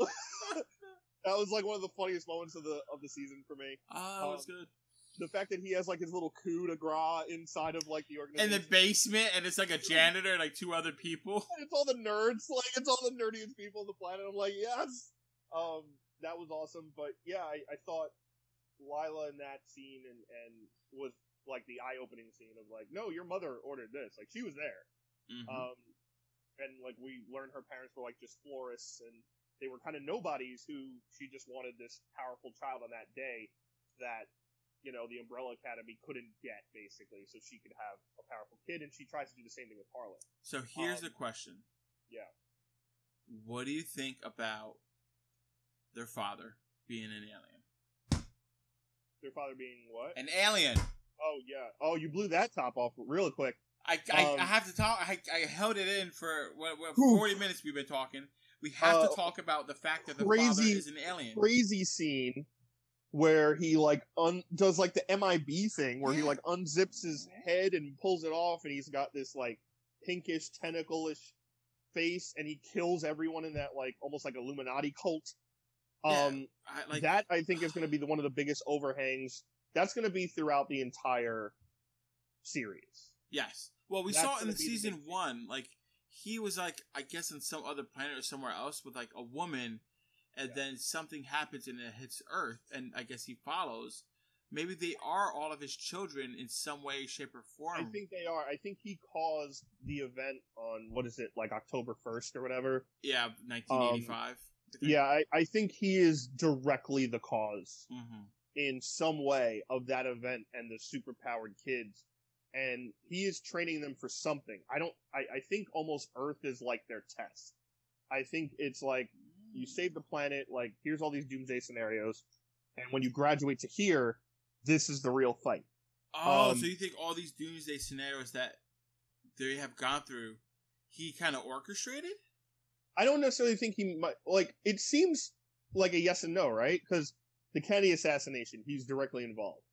That was one of the funniest moments of the season for me. That was good. The fact that he has his little coup de grace inside of the organization. In the basement, and it's a janitor and 2 other people. And it's all the nerds, it's all the nerdiest people on the planet. I'm like, yes! That was awesome. But yeah, I thought Lila in that scene and was the eye-opening scene of no, your mother ordered this. She was there. Mm-hmm. And we learned her parents were just florists and they were kind of nobodies who she just wanted this powerful child on that day that, the Umbrella Academy couldn't get, basically, so she could have a powerful kid, and she tries to do the same thing with Harlan. So here's the question. Yeah. What do you think about their father being an alien? Their father being what? An alien! Oh, yeah. Oh, you blew that top off real quick. I have to talk. I held it in for 40 minutes we've been talking. We have to talk about the fact that the father is an alien. Crazy scene where he does the MIB thing where he unzips his head and pulls it off and he's got this pinkish tentacle-ish face and he kills everyone in that almost Illuminati cult. That I think is going to be one of the biggest overhangs. That's going to be throughout the entire series. Yes. Well, we saw it in season 1. He was I guess on some other planet or somewhere else with a woman, and then something happens and it hits Earth, and I guess he follows. maybe they are all of his children in some way, shape, or form. I think they are. I think he caused the event on, what is it, like October 1st or whatever? Yeah, 1985. Yeah, I think he is directly the cause in some way of that event and the superpowered kids. And he is training them for something. I think almost Earth is like their test. I think it's like, you save the planet, like, here's all these doomsday scenarios, and when you graduate to here, this is the real fight. Oh, so you think all these doomsday scenarios that they have gone through, he kind of orchestrated? I don't necessarily think he might, like, it seems like a yes and no, right? Because the Kennedy assassination, he's directly involved.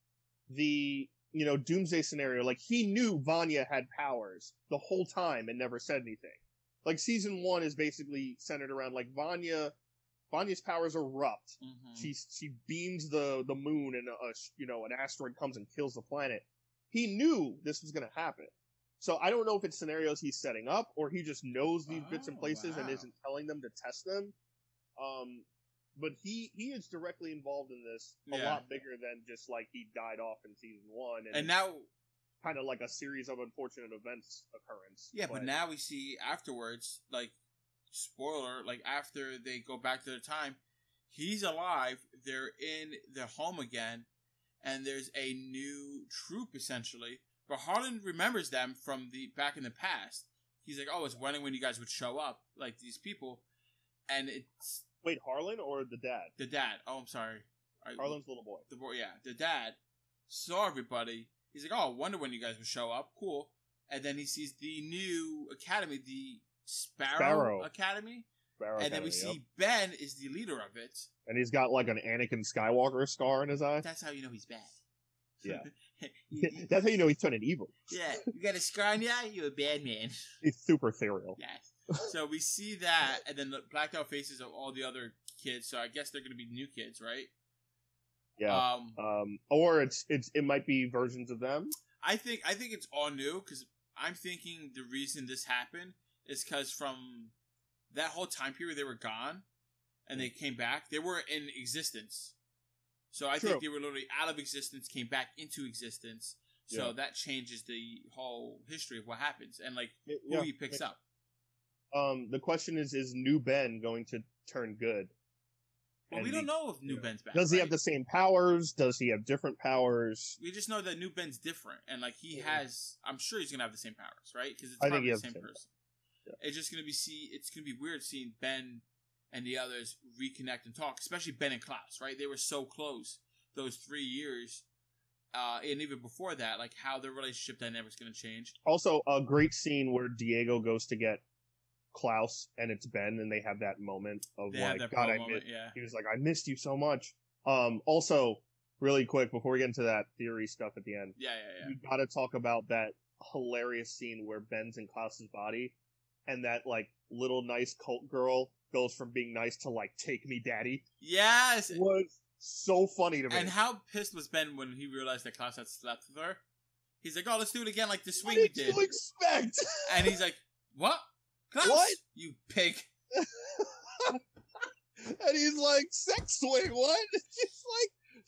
The, doomsday scenario, like, he knew Vanya had powers the whole time and never said anything. Like, season 1 is basically centered around, like, Vanya's powers erupt. She beams the moon and, an asteroid comes and kills the planet. He knew this was going to happen. So I don't know if it's scenarios he's setting up, or he just knows these bits and places and isn't telling them to test them. But he is directly involved in this a lot bigger than just, like, he died off in season 1. And now... kind of like a series of unfortunate events occurrence. Yeah, but now we see afterwards, like, spoiler, like, after they go back to their time, he's alive, they're in their home again, and there's a new troop, essentially. But Harlan remembers them from the back in the past. He's like, oh, it's when you guys would show up, like, these people. And it's... Wait, Harlan or the dad? The dad. Oh, I'm sorry. Harlan's little boy. The boy, yeah. The dad saw everybody. He's like, oh, I wonder when you guys would show up. Cool. And then he sees the new academy, the Sparrow Academy. And then we see Ben is the leader of it. And he's got, like, an Anakin Skywalker scar in his eye. That's how you know he's bad. Yeah. That's how you know he's turning evil. Yeah. You got a scar in your eye? You're a bad man. He's super ethereal. Yes. So we see that, and then the blacked out faces of all the other kids. So I guess they're going to be new kids, right? Yeah. Or it might be versions of them. I think it's all new, because I'm thinking the reason this happened is because from that whole time period they were gone and they came back, they were in existence. So I think they were literally out of existence, came back into existence. So that changes the whole history of what happens and, like, who he picks up. The question is new Ben going to turn good? Well, we don't know if New Ben's back. Does he have the same powers? Does he have different powers? We just know that New Ben's different, and, like, he has. I'm sure he's gonna have the same powers, right? Because it's I probably think the same person. Yeah. It's just gonna be It's gonna be weird seeing Ben and the others reconnect and talk, especially Ben and Klaus, right? They were so close those 3 years, and even before that, like, how their relationship dynamic's gonna change. Also, a great scene where Diego goes to get Klaus and it's Ben, and they have that moment of he was like, I missed you so much. Also, really quick before we get into that theory stuff at the end, we gotta talk about that hilarious scene where Ben's in Klaus's body, and that, like, little nice cult girl goes from being nice to, like, take me daddy. Yes, it was so funny to me. And how pissed was Ben when he realized that Klaus had slept with her? He's like, oh, let's do it again, like the swing we did. What did you expect? And he's like, what? Klaus, what? You pig. And he's like, sex swing, what?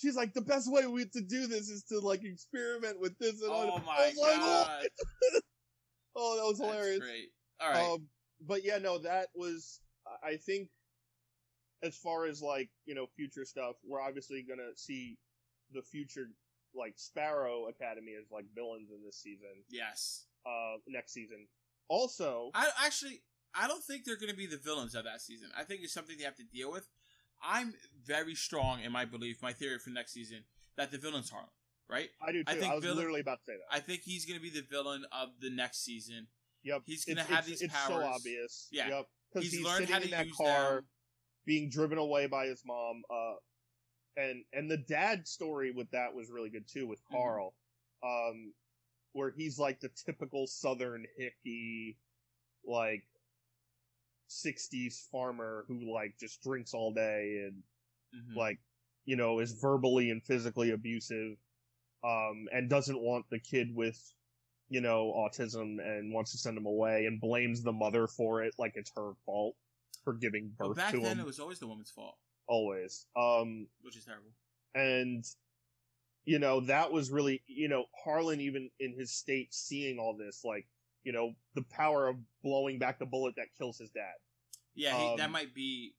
She's like, the best way to do this is to, like, experiment with this and all. Oh my god. Like, oh, that was hilarious. That's great. All right. But yeah, no, that was, I think, as far as, like, future stuff, we're obviously gonna see the future, like, Sparrow Academy as, like, villains in this season. Yes. Next season. Also, I don't think they're going to be the villains of that season. I think it's something they have to deal with. I'm very strong in my belief, my theory for next season, that the villain's Harlan, right? I do too. I was literally about to say that. I think he's going to be the villain of the next season. Yep. He's going to have these powers. It's so obvious. Yeah. Yep. Because he's learned sitting how to in that use car, them. being driven away by his mom. And the dad story with that was really good too, with Carl. Where he's like the typical Southern hippie, like, 60s farmer who, like, just drinks all day and like, is verbally and physically abusive, and doesn't want the kid with, autism and wants to send him away and blames the mother for it, like it's her fault for giving birth to him. Back then it was always the woman's fault. Always. Which is terrible. And, you know, that was really, you know, Harlan, even in his state, seeing all this, like, you know, the power of blowing back the bullet that kills his dad. Yeah, that might be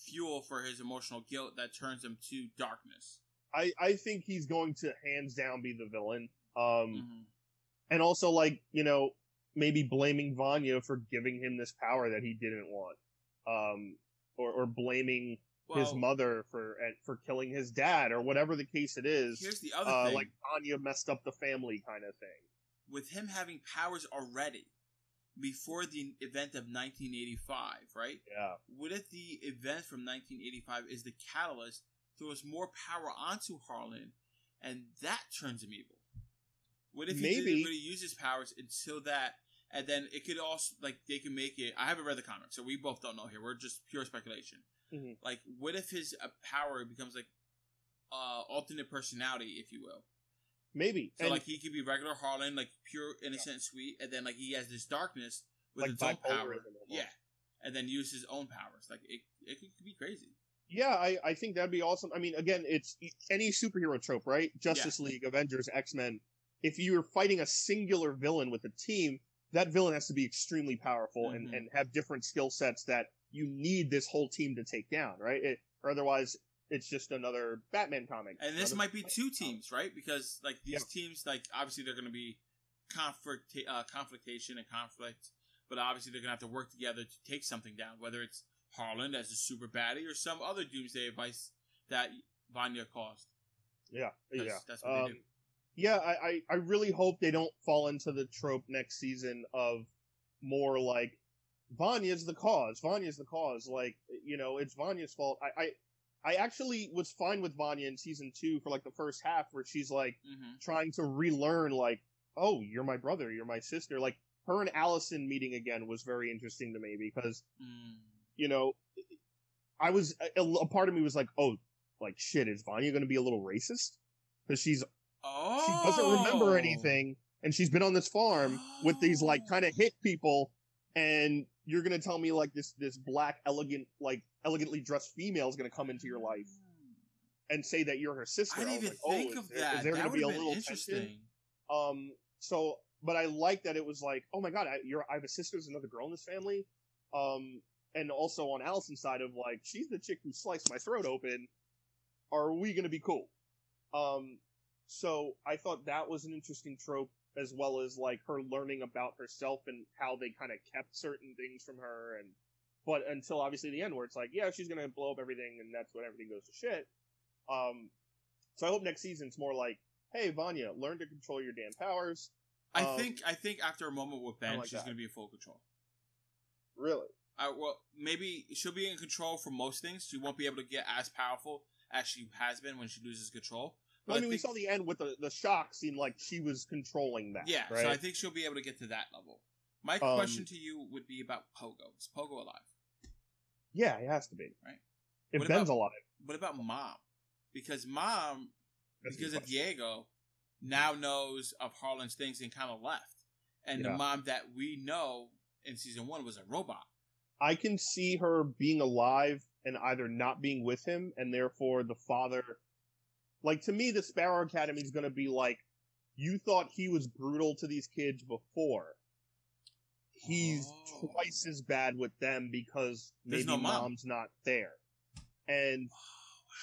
fuel for his emotional guilt that turns him to darkness. I think he's going to hands down be the villain. And also, like, you know, maybe blaming Vanya for giving him this power that he didn't want. Or blaming his mother for killing his dad, or whatever the case it is. Here's the other thing. Like, Vanya messed up the family kind of thing. With him having powers already, before the event of 1985, right? Yeah. What if the event from 1985 is the catalyst, throws more power onto Harlan, and that turns him evil? What if he didn't really use his powers until that, and then it could also, like, they can make it... I haven't read the comic, so we both don't know here. We're just pure speculation. Mm-hmm. Like, what if his power becomes, like, alternate personality, if you will? Maybe. So, like, he could be regular Harlan, like, pure, innocent, and sweet, and then, like, he has this darkness with like its own power. Yeah. And then use his own powers. Like, it could be crazy. Yeah, I think that'd be awesome. I mean, again, it's any superhero trope, right? Justice League, Avengers, X-Men. If you're fighting a singular villain with a team, that villain has to be extremely powerful and have different skill sets that you need this whole team to take down, right? Or otherwise, it's just another Batman comic. And this might be two teams, right? Because, like, these teams, like, obviously they're going to be conflictation and conflict, but obviously they're going to have to work together to take something down, whether it's Harlan as a super baddie or some other doomsday advice that Vanya caused. Yeah. That's what they do. Yeah, I really hope they don't fall into the trope next season of more like, Vanya's the cause. Like, you know, it's Vanya's fault. I actually was fine with Vanya in season 2 for, like, the first half, where she's, like, trying to relearn, like, oh, you're my brother, you're my sister. Like, her and Allison meeting again was very interesting to me because, you know, a part of me was like, oh, like, shit, is Vanya going to be a little racist? Because she doesn't remember anything, and she's been on this farm with these, like, kind of hit people, and you're gonna tell me, like, this black, elegantly dressed female is gonna come into your life and say that you're her sister. I didn't even think of that. Is there that gonna be a little interesting. Tension? But I like that it was like, oh my god, I have a sister, there's another girl in this family. And also on Allison's side of, like, she's the chick who sliced my throat open. Are we gonna be cool? So I thought that was an interesting trope, as well as, like, her learning about herself and how they kind of kept certain things from her, but until obviously the end, where it's like, yeah, she's gonna blow up everything, and that's when everything goes to shit. So I hope next season's more like, hey, Vanya, learn to control your damn powers. I think after a moment with Ben, she's gonna be in full control. Really? Well, maybe she'll be in control for most things. She won't be able to get as powerful as she has been when she loses control. Well, I mean, we saw the end with the shock seemed like she was controlling that. Yeah, right? So I think she'll be able to get to that level. My question to you would be about Pogo. Is Pogo alive? Yeah, he has to be. Right. If Ben's alive. What about Mom? Because Mom, because of Diego, now knows of Harlan's things and kind of left. And the Mom that we know in season 1 was a robot. I can see her being alive and either not being with him, and therefore the father... Like, to me, the Sparrow Academy is going to be like, you thought he was brutal to these kids before. He's twice as bad with them because maybe Mom's not there. And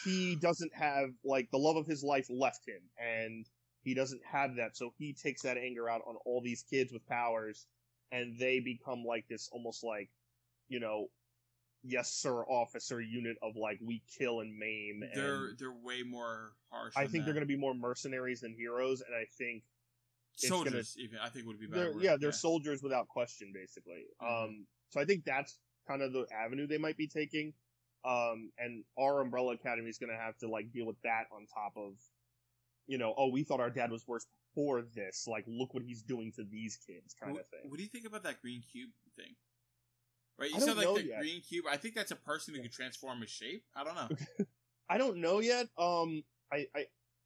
he doesn't have, like, the love of his life left him, and he doesn't have that, so he takes that anger out on all these kids with powers, and they become, like, this almost, like, you know... yes sir officer unit of, like, we kill and maim. They're way more harsh. I think they're going to be more mercenaries than heroes, and I think soldiers even I think would be better. They're soldiers without question, basically. So I think that's kind of the avenue they might be taking. And our Umbrella Academy is going to have to, like, deal with that on top of, you know, oh, we thought our dad was worse before this. Like, look what he's doing to these kids, kind of thing. What do you think about that green cube thing? Right, you said, like, the green cube. I think that's a person who can transform his shape. I don't know. I don't know yet. I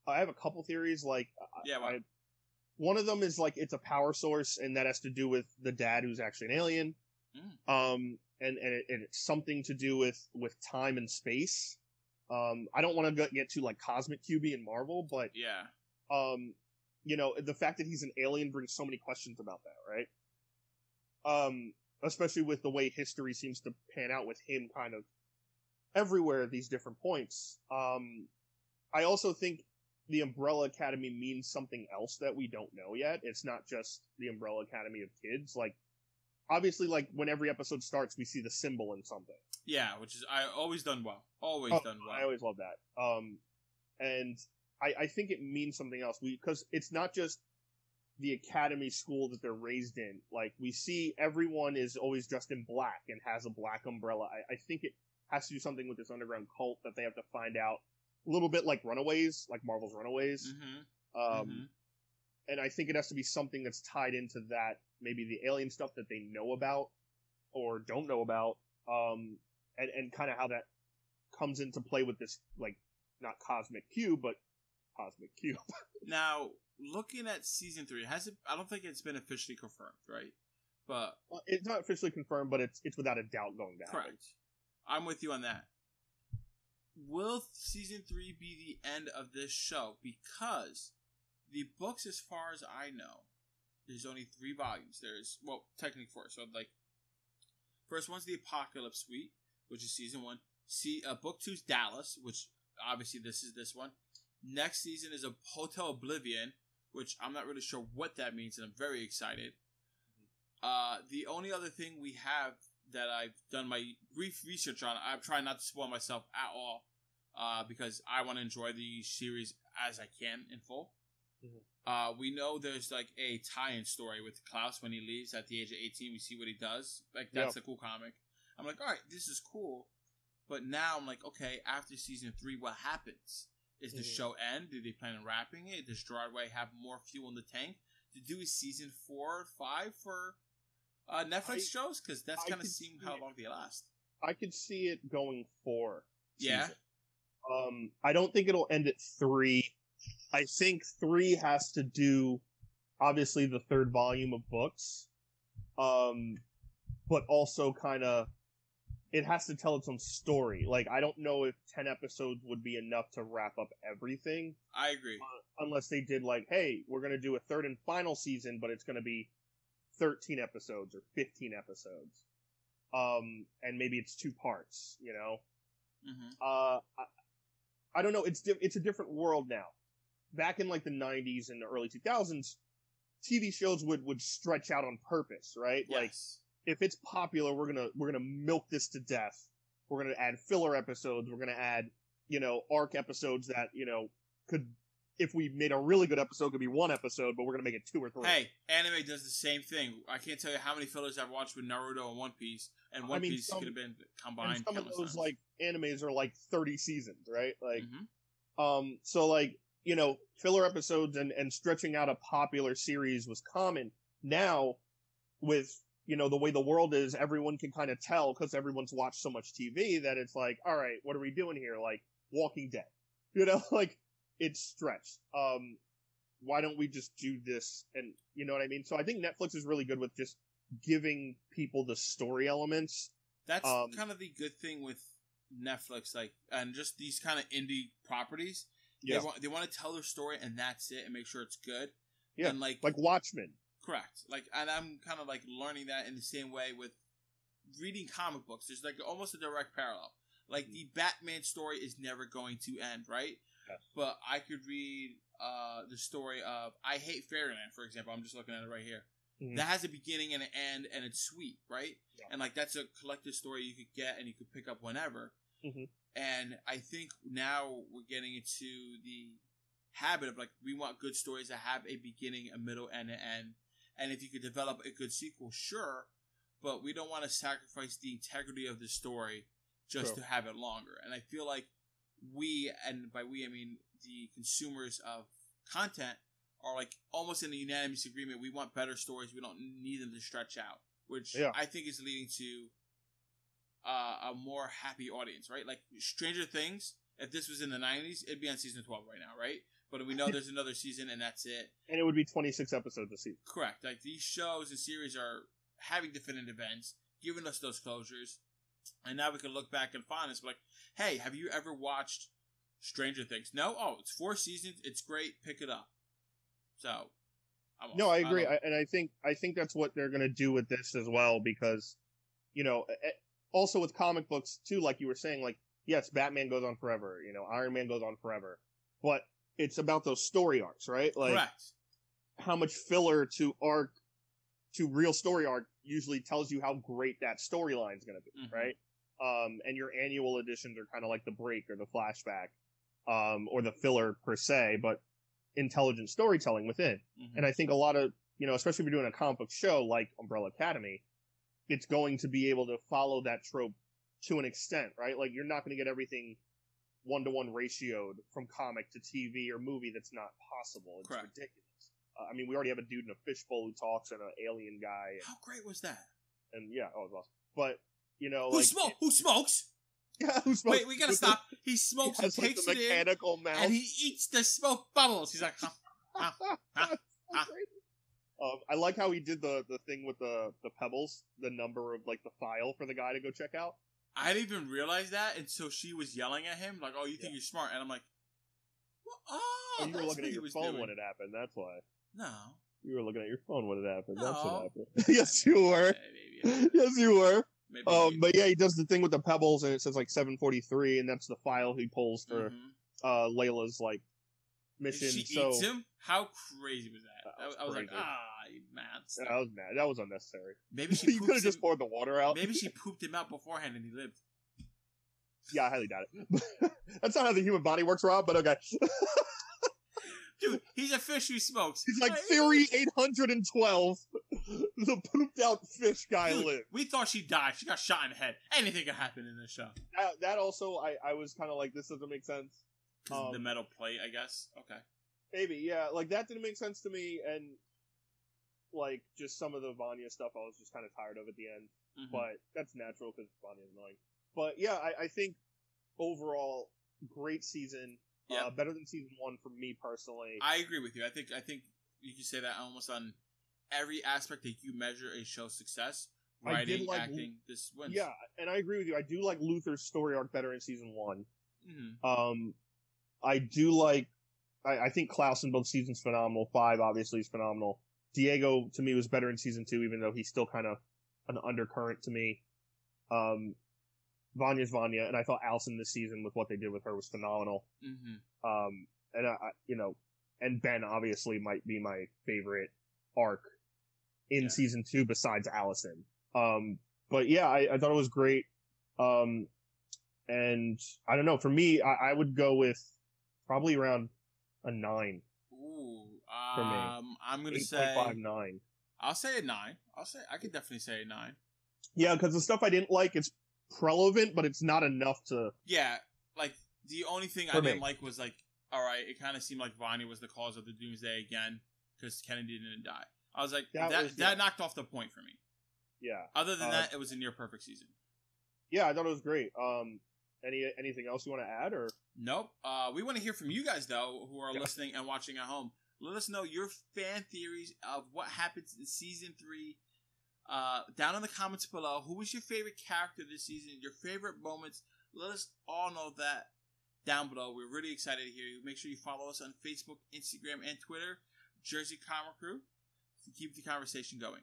have a couple theories. Like, one of them is, like, it's a power source, and that has to do with the dad, who's actually an alien. And it's something to do with time and space. I don't want to get too, like, Cosmic QB in Marvel, but The fact that he's an alien brings so many questions about that, right? Especially with the way history seems to pan out with him kind of everywhere at these different points. I also think the Umbrella Academy means something else that we don't know yet. It's not just the Umbrella Academy of kids. Like, obviously, like, when every episode starts, we see the symbol in something. Yeah, which is always done well. Always done well. I always love that. And I think it means something else. Because it's not just the academy school that they're raised in. Like, we see everyone is always dressed in black and has a black umbrella. I think it has to do something with this underground cult that they have to find out. A little bit like Runaways, like Marvel's Runaways. And I think it has to be something that's tied into that, maybe the alien stuff that they know about or don't know about, and kind of how that comes into play with this, like, not Cosmic Cube, but Cosmic Cube. Now, looking at season 3, I don't think it's been officially confirmed, right? But it's not officially confirmed, but it's without a doubt going to happen. Correct. I'm with you on that. Will season 3 be the end of this show? Because the books, as far as I know, there's only 3 volumes. Technically 4. So, like, first one's the Apocalypse Suite, which is season 1. Book 2's Dallas, which obviously this is this one. Next season is a Hotel Oblivion, which I'm not really sure what that means, and I'm very excited. The only other thing we have that I've done my brief research on, I'm trying not to spoil myself at all, because I want to enjoy the series as I can in full. We know there's like a tie-in story with Klaus when he leaves at the age of 18. We see what he does. Like, that's a cool comic. I'm like, all right, this is cool. But now I'm like, okay, after season 3, what happens? Is the show end? Do they plan on wrapping it? Does Gerard Way have more fuel in the tank to do a season 4 or 5 for Netflix shows? Because that's kind of seeing how long they last. I could see it going 4 Yeah. seasons. I don't think it'll end at 3. I think 3 has to do, obviously, the 3rd volume of books. But also kind of, it has to tell its own story. Like, I don't know if 10 episodes would be enough to wrap up everything. I agree. Unless they did, like, hey, we're going to do a 3rd and final season, but it's going to be 13 episodes or 15 episodes. And maybe it's 2 parts, you know? I don't know. It's a different world now. Back in, like, the 90s and the early 2000s, TV shows would stretch out on purpose, right? Yes. Like, if it's popular, we're gonna milk this to death. We're gonna add filler episodes. We're gonna add, arc episodes that, could, if we made a really good episode, could be 1 episode, but we're gonna make it 2 or 3. Hey, anime does the same thing. I can't tell you how many fillers I've watched with Naruto and One Piece, and One Piece could have been combined. And some of those times. Like animes are like 30 seasons, right? Like, so like, filler episodes and stretching out a popular series was common. Now, with the way the world is, everyone can kind of tell because everyone's watched so much TV that it's like, all right, what are we doing here? Like Walking Dead, like it's stretched. Why don't we just do this? And you know what I mean? So I think Netflix is really good with just giving people the story elements. That's kind of the good thing with Netflix, like, and just these kind of indie properties. Yeah. They want to tell their story and that's it, and make sure it's good. Yeah. And like Watchmen. Correct. Like, and I'm kind of like learning that in the same way with reading comic books. There's like almost a direct parallel. Like the Batman story is never going to end, right? Yes. But I could read the story of I Hate Fairyland, for example. I'm just looking at it right here. That has a beginning and an end, and it's sweet, right? Yeah. And like that's a collective story you could get and you could pick up whenever. And I think now we're getting into the habit of like we want good stories that have a beginning, a middle, and an end. And if you could develop a good sequel, sure, but we don't want to sacrifice the integrity of the story just to have it longer. And I feel like we, and by we I mean the consumers of content, are like almost in a unanimous agreement. We want better stories. We don't need them to stretch out, which I think is leading to a more happy audience, right? Like Stranger Things, if this was in the 90s, it'd be on season 12 right now, right? But we know there's another season, and that's it. And it would be 26 episodes a season. Correct. Like, these shows and series are having definitive ends, giving us those closures, and now we can look back and find us like, hey, have you ever watched Stranger Things? No? Oh, it's 4 seasons. It's great. Pick it up. So, no, I agree, and I think that's what they're gonna do with this as well, because, you know, also with comic books too, like you were saying, like, yes, Batman goes on forever, you know, Iron Man goes on forever, but it's about those story arcs, right? Like, correct. How much filler to real story arc usually tells you how great that storyline is going to be, right? And your annual editions are kind of like the break or the flashback, or the filler per se, but intelligent storytelling within. And I think a lot of, you know, especially if you're doing a comic book show like Umbrella Academy, it's going to be able to follow that trope to an extent, right? Like, you're not going to get everything 1-to-1 ratioed from comic to TV or movie. That's not possible. It's correct. Ridiculous. I mean, we already have a dude in a fishbowl who talks and an alien guy. And, how great was that? And yeah, oh, it was awesome. But, you know, who smokes? Yeah, who smokes? Wait, we gotta stop. He smokes. He takes like, the mechanical it mouth, in, and he eats the smoke bubbles. He's like, I like how he did the thing with the pebbles, the number of like the file for the guy to go check out. I didn't even realize that until she was yelling at him, like, "Oh, you think you're smart?" And I'm like, well, "Oh, and you were looking at your phone when it happened. That's why." No. You were looking at your phone when it happened. No. That's what happened. Yes, you were. Yes, you were. Maybe. But yeah, he does the thing with the pebbles, and it says like 743, and that's the file he pulls for Layla's like mission. She eats him. How crazy was that? I was like, you mad. I was mad. That was unnecessary. Maybe she. You could have just poured the water out. Maybe she pooped him out beforehand, and he lived. Yeah, I highly doubt it. That's not how the human body works, Rob. But okay. Dude, he's a fish who smokes. He's like Theory 812. The pooped out fish guy lived. We thought she died. She got shot in the head. Anything could happen in this show. That also, I was kind of like, this doesn't make sense. The metal plate, I guess. Okay. Maybe, yeah. Like, that didn't make sense to me, and like, just some of the Vanya stuff I was just kind of tired of at the end. But that's natural because Vanya's annoying. But yeah, I think overall, great season. Yep. Better than season 1 for me personally. I agree with you. I think you can say that almost on every aspect that you measure a show's success. Writing, acting, this wins. Yeah, and I agree with you. I do like Luther's story arc better in season 1. I do like. I think Klaus in both seasons phenomenal. 5 obviously is phenomenal. Diego to me was better in season 2, even though he's still kind of an undercurrent to me. Vanya's Vanya, and I thought Allison this season with what they did with her was phenomenal. And I you know, and Ben obviously might be my favorite arc in season 2 besides Allison. But yeah, I thought it was great. And I don't know, for me, I would go with probably around a 9. Ooh, for me. I'm gonna say 9. I'll say a 9. I could definitely say a 9. Yeah, because the stuff I didn't like, it's relevant, but it's not enough to. Yeah, like the only thing I didn't like was like, all right, it kind of seemed like Vanya was the cause of the Doomsday again because Kennedy didn't die. I was like, that knocked off the point for me. Yeah. Other than that, it was a near perfect season. Yeah, I thought it was great. Anything else you want to add, or? Nope. We want to hear from you guys though, who are listening and watching at home. Let us know your fan theories of what happens in season 3. Down in the comments below, who was your favorite character this season? Your favorite moments? Let us all know that down below. We're really excited to hear you. Make sure you follow us on Facebook, Instagram, and Twitter, Jersey Comic Crew, to keep the conversation going.